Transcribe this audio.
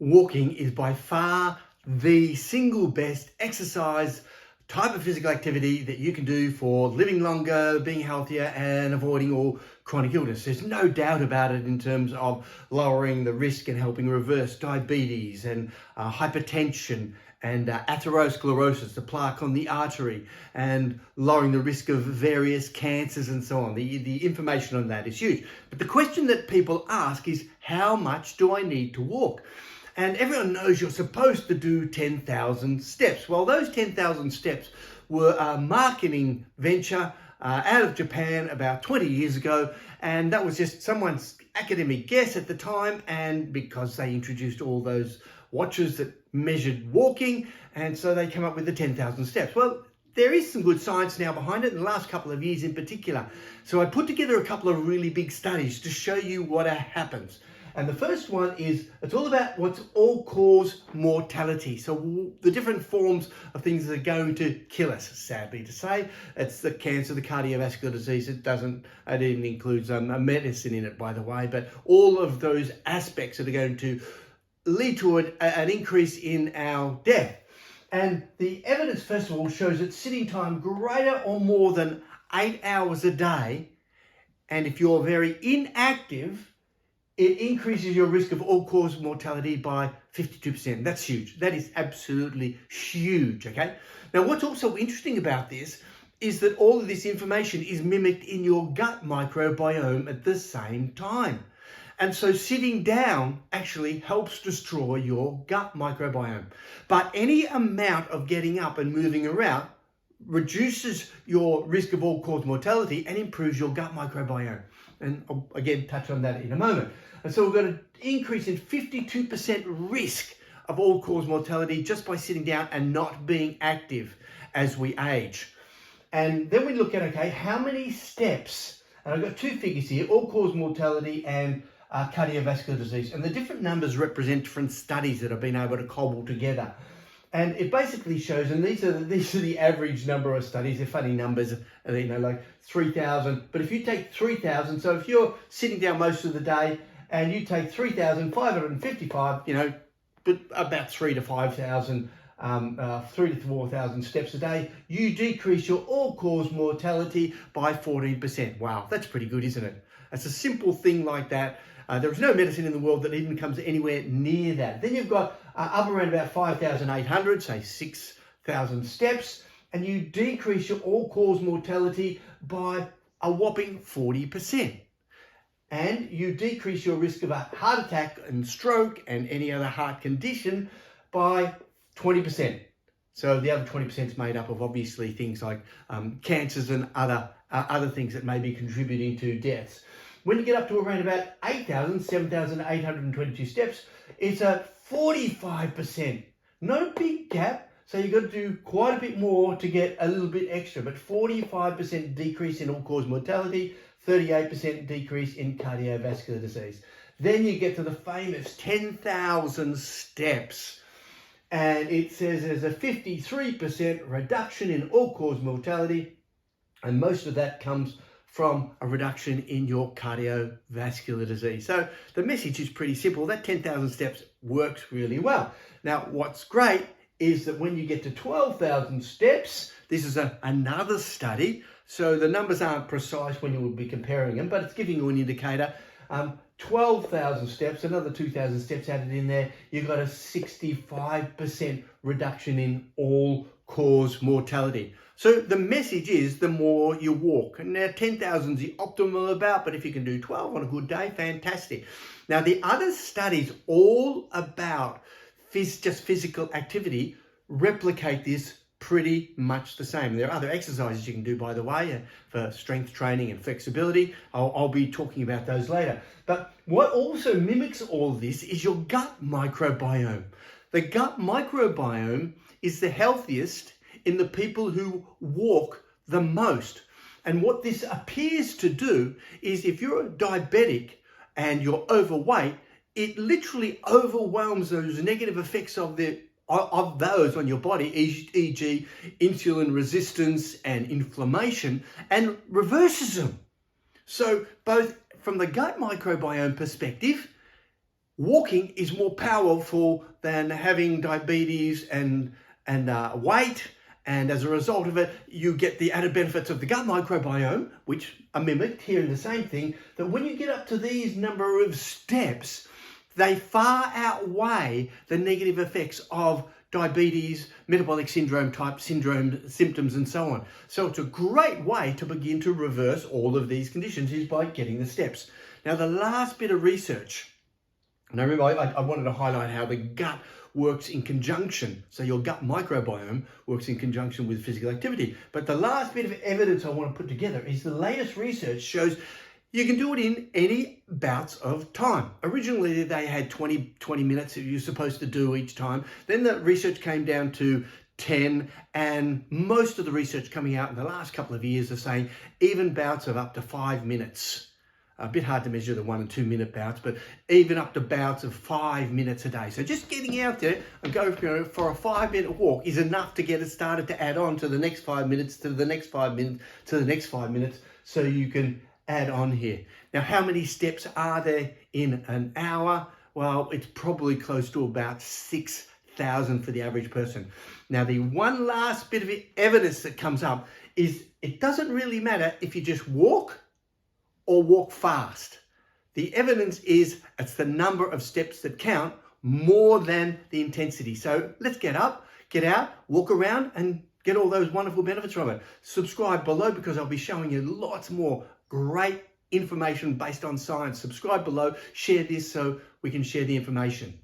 walking is by far the single best exercise type of physical activity that you can do for living longer, being healthier, and avoiding all chronic illness. There's no doubt about it in terms of lowering the risk and helping reverse diabetes and hypertension and atherosclerosis, the plaque on the artery, and lowering the risk of various cancers and so on. The information on that is huge. But the question that people ask is, how much do I need to walk? And everyone knows you're supposed to do 10,000 steps. Well, those 10,000 steps were a marketing venture out of Japan about 20 years ago. And that was just someone's academic guess at the time. And because they introduced all those watches that measured walking, and so they came up with the 10,000 steps. Well, there is some good science now behind it in the last couple of years in particular. So I put together a couple of really big studies to show you what happens. And the first one is, it's all about what's all-cause mortality. So the different forms of things that are going to kill us, sadly to say. It's the cancer, the cardiovascular disease. It even includes a medicine in it, by the way. But all of those aspects that are going to lead to an increase in our death. And the evidence, first of all, shows that sitting time greater or more than 8 hours a day, and if you're very inactive, it increases your risk of all-cause mortality by 52%. That's huge. That is absolutely huge, okay? Now, what's also interesting about this is that all of this information is mimicked in your gut microbiome at the same time. And so sitting down actually helps destroy your gut microbiome. But any amount of getting up and moving around reduces your risk of all-cause mortality and improves your gut microbiome. And I'll again touch on that in a moment. And so we've got an increase in 52% risk of all-cause mortality just by sitting down and not being active as we age. And then we look at, okay, how many steps, and I've got two figures here, all-cause mortality and cardiovascular disease. And the different numbers represent different studies that have been able to cobble together. And it basically shows, and these are the average number of studies. They're funny numbers, you know, like 3,000. But if you take 3,000, so if you're sitting down most of the day and you take 3,555, you know, but about 3,000 to 5,000, 3,000 to 4,000 steps a day, you decrease your all-cause mortality by 14%. Wow, that's pretty good, isn't it? It's a simple thing like that. There is no medicine in the world that even comes anywhere near that. Then you've got up around about 5,800, say 6,000 steps, and you decrease your all-cause mortality by a whopping 40%. And you decrease your risk of a heart attack and stroke and any other heart condition by 20%. So the other 20% is made up of obviously things like cancers and other things that may be contributing to deaths. When you get up to around about 7,822 steps, it's a 45%. No big gap, so you've got to do quite a bit more to get a little bit extra, but 45% decrease in all-cause mortality, 38% decrease in cardiovascular disease. Then you get to the famous 10,000 steps, and it says there's a 53% reduction in all-cause mortality, and most of that comes from a reduction in your cardiovascular disease. So the message is pretty simple. That 10,000 steps works really well. Now, what's great is that when you get to 12,000 steps, this is another study. So the numbers aren't precise when you would be comparing them, but it's giving you an indicator. 12,000 steps, another 2,000 steps added in there, you've got a 65% reduction in all-cause mortality. So the message is the more you walk. And now 10,000 is the optimal about, but if you can do 12 on a good day, fantastic. Now the other studies all about just physical activity replicate this pretty much the same. There are other exercises you can do, by the way, for strength training and flexibility. I'll be talking about those later. But what also mimics all of this is your gut microbiome. The gut microbiome is the healthiest in the people who walk the most. And what this appears to do is if you're a diabetic and you're overweight, it literally overwhelms those negative effects of those on your body, e.g. insulin resistance and inflammation, and reverses them. So both from the gut microbiome perspective, walking is more powerful than having diabetes and weight. And as a result of it, you get the added benefits of the gut microbiome, which are mimicked here in the same thing, that when you get up to these number of steps, they far outweigh the negative effects of diabetes, metabolic syndrome type syndrome symptoms, and so on. So it's a great way to begin to reverse all of these conditions is by getting the steps. Now, the last bit of research, and I remember I wanted to highlight how the gut works in conjunction. So your gut microbiome works in conjunction with physical activity. But the last bit of evidence I want to put together is the latest research shows you can do it in any bouts of time. Originally, they had 20 minutes that you're supposed to do each time. Then the research came down to 10, and most of the research coming out in the last couple of years are saying even bouts of up to 5 minutes. A bit hard to measure the 1 and 2 minute bouts, but even up to bouts of 5 minutes a day. So just getting out there and going for a 5-minute walk is enough to get it started to add on to the next 5 minutes, to the next 5 minutes, to the next 5 minutes, so you can add on here. Now, how many steps are there in an hour? Well, it's probably close to about 6,000 for the average person. Now, the one last bit of evidence that comes up is it doesn't really matter if you just walk or walk fast. The evidence is it's the number of steps that count more than the intensity. So let's get up, get out, walk around, and get all those wonderful benefits from it. Subscribe below because I'll be showing you lots more great information based on science. Subscribe below, share this so we can share the information.